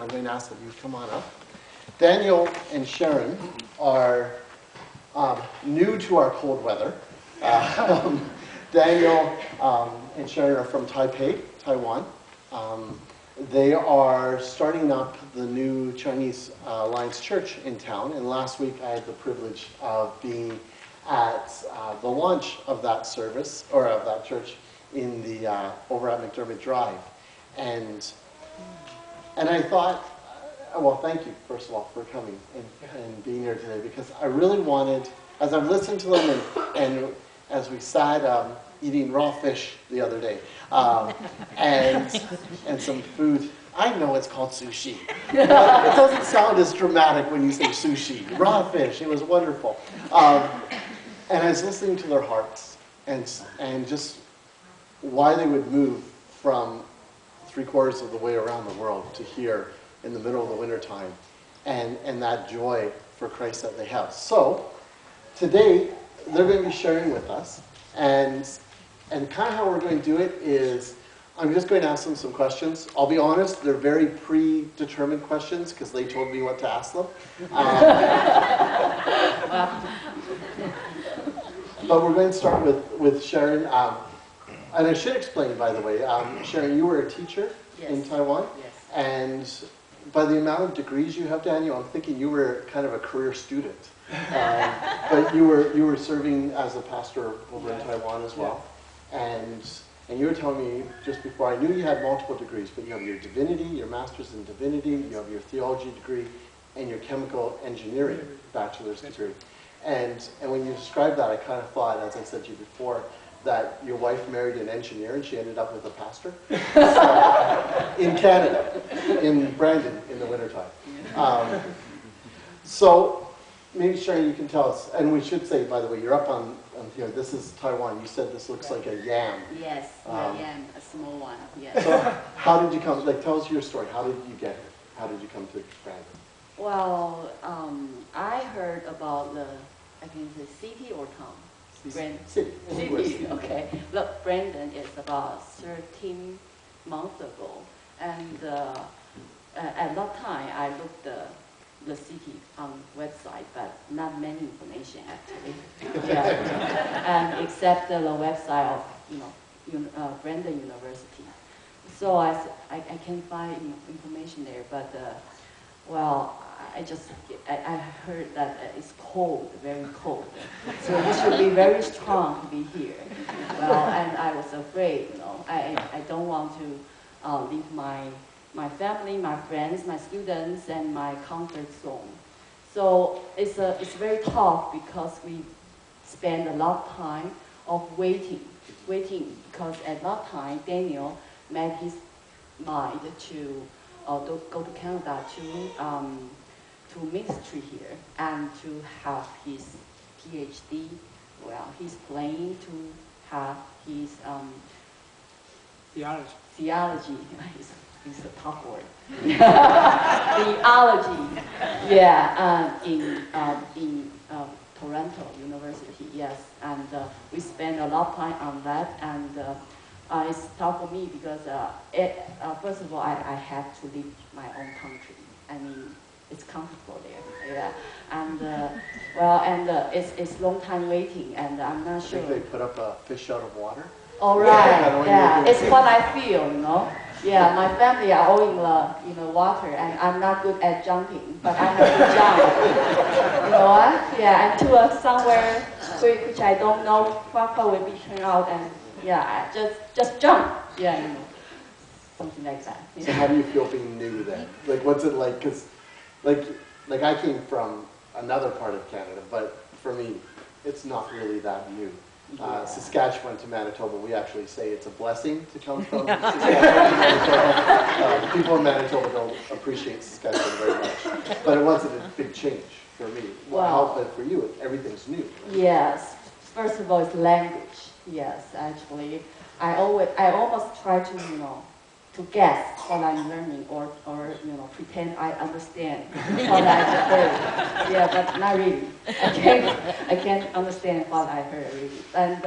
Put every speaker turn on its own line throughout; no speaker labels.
I'm going to ask that you come on up. Daniel and Sharon are new to our cold weather. Daniel and Sharon are from Taipei, Taiwan. They are starting up the new Chinese Alliance Church in town, and last week I had the privilege of being at the launch of that service, or of that church, in the over at McDermott Drive. And I thought, well, thank you, first of all, for coming and being here today, because I really wanted, as I've listened to them and as we sat eating raw fish the other day, and some food. I know it's called sushi. It doesn't sound as dramatic when you say sushi. Raw fish, it was wonderful. And I was listening to their hearts and just why they would move from 3/4 of the way around the world to here in the middle of the wintertime, and that joy for Christ that they have. So today they're going to be sharing with us, and kind of how we're going to do it is I'm just going to ask them some questions. I'll be honest, they're very predetermined questions because they told me what to ask them. But we're going to start with Sharon. And I should explain, by the way, Sharon, you were a teacher in Taiwan.
Yes.
And by the amount of degrees you have, Daniel, I'm thinking you were kind of a career student. But you were serving as a pastor over in Taiwan as well. Yes. And you were telling me just before, I knew you had multiple degrees, but you have your divinity, your master's in divinity, you have your theology degree, and your chemical engineering bachelor's degree. And when you described that, I kind of thought, as I said to you before, that your wife married an engineer and she ended up with a pastor in Canada, in Brandon, in the wintertime. So maybe, Sharon, you can tell us, and we should say, by the way, you're up on here. This is Taiwan. You said this looks like a yam.
Yes, a yam, a small one, yes.
So how did you come, tell us your story. How did you get here? How did you come to Brandon?
Well, I heard about the, I think the city or town?
City.
Okay. Look, Brandon is about 13 months ago, and at that time I looked the city on website, but not many information actually. Yeah, and except the website of Brandon University. So I can find information there, but well, I heard that it's cold, very cold. So you should be very strong to be here. Well, and I was afraid, I don't want to leave my family, my friends, my students, and my comfort zone. So it's very tough because we spend a lot of time of waiting, because at that time Daniel made his mind to go to Canada to ministry here and to have his PhD. Well, he's planning to have his theology. It's a tough word. Theology. Yeah, in Toronto University. Yes, and we spend a lot of time on that, and it's tough for me because first of all, I have to leave my own country. I mean, it's comfortable there, yeah. And it's long time waiting, and I'm not sure.
I think they put up a fish out of water.
All right, yeah. It's what I feel, Yeah, my family are all in the water, and I'm not good at jumping, but I have to jump. You know what? Yeah, and to somewhere which I don't know what will be turned out, and yeah, just jump. Yeah, something like that. Yeah.
So how do you feel being new then? Like, what's it like? Because like I came from another part of Canada, but for me, it's not really that new. Saskatchewan to Manitoba, we actually say it's a blessing to come from Saskatchewan to Manitoba. People in Manitoba don't appreciate Saskatchewan very much, but it wasn't a big change for me.
Well,
but for you, everything's new. Right?
Yes. First of all, it's language. Yes, actually, I almost try to guess what I'm learning, or pretend I understand what I heard. Yeah, but not really. I can't understand what I heard really. And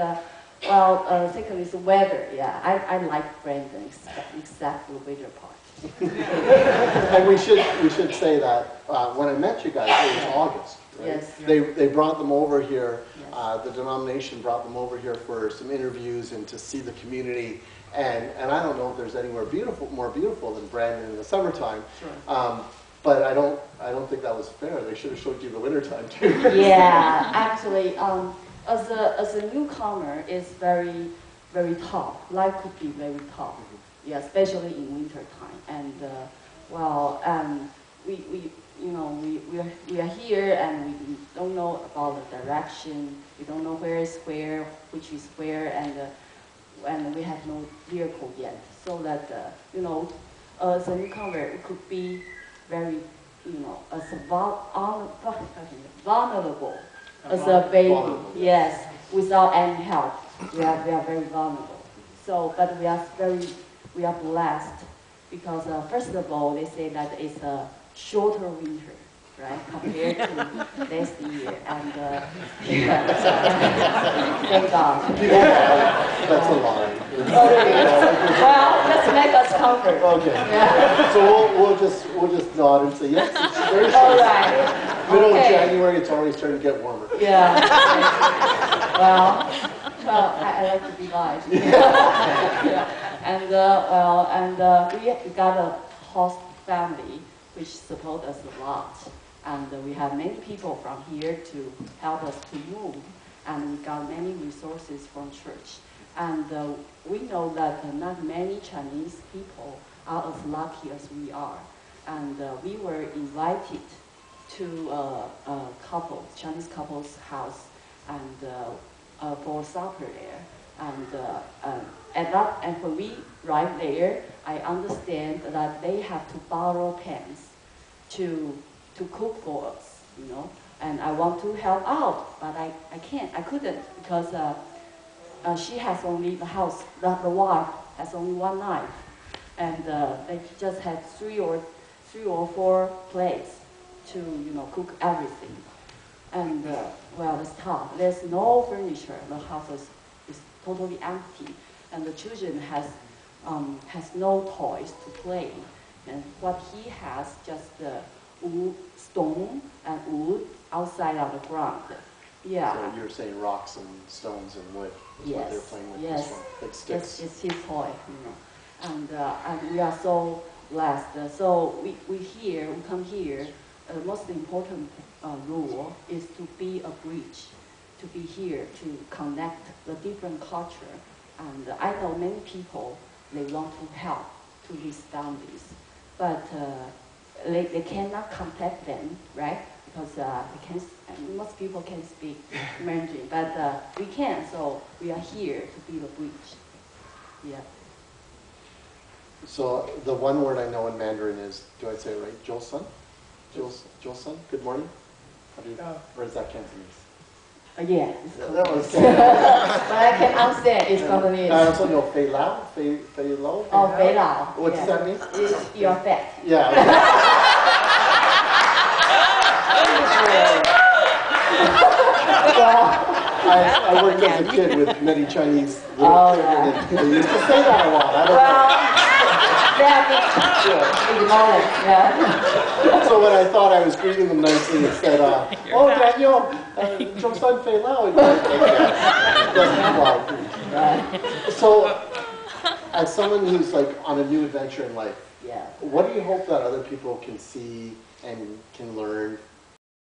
second is the weather. Yeah, I like Brandon except the weather part.
And we should say that when I met you guys, it was August, right?
Yes.
They brought them over here.
Yes.
The denomination brought them over here for some interviews and to see the community. And I don't know if there's anywhere more beautiful than Brandon in the summertime.
Sure.
But I don't think that was fair. They should have showed you the wintertime too.
Yeah, actually, as a newcomer, it's very, very tough. Life could be very tough. Yeah, especially in winter time. And we are here and we don't know about the direction. We don't know where is where, which is where, and we have no vehicle yet. So that as a newcomer, it could be very, as a vulnerable as a baby.
Vulnerable.
Yes, without any help, we are very vulnerable. So, but we are blessed because first of all, they say that it's a shorter winter, right, compared to last year, and thank God.
That's a lie.
Well, let's make us comfort.
Okay.
Yeah.
So we'll just nod and say yes. It's very short.
All right.
Middle of
Okay.
January, it's already starting to get warmer.
Yeah. Well, I like to be live. Yeah. And we got a host family which support us a lot, and we have many people from here to help us to move, and we got many resources from church. And we know that not many Chinese people are as lucky as we are, and we were invited to a Chinese couple's house, and for supper there. And when we arrived there, I understand that they have to borrow pans to cook for us, And I want to help out, but I couldn't, because she has only the wife has only one knife, and they just had three or four plates to cook everything. And it's tough. There's no furniture. The house is totally empty, and the children has no toys to play. And what he has just wood, stone and wood outside on the ground. Yeah.
So you're saying rocks and stones and wood is what they're playing with
yes.
this one. Big sticks.
It's his toy, And we are so blessed. So we come here. Most important rule is to be a bridge, to be here to connect the different culture. And I know many people, they want to help to these families, but they cannot contact them, right? Because most people can speak Mandarin, but we can, so we are here to be the bridge. Yeah.
So the one word I know in Mandarin is, do I say it right, Joseon? Joseon, good morning? Or is that Cantonese?
Yeah, it's
That was
but I can understand it's Cantonese.
I also know Fei Lao, Fei Lao.
Oh, Fei Lao.
What does that mean?
You're fat.
Yeah. Okay. I worked as a kid with many Chinese
Oh,
and they used to say that a lot. I don't
Yeah.
So when I thought I was greeting them nicely, it said, oh, Daniel, Joseon Fei Lao. So, as someone who's like on a new adventure in life,
Yeah.
what do you hope that other people can see and can learn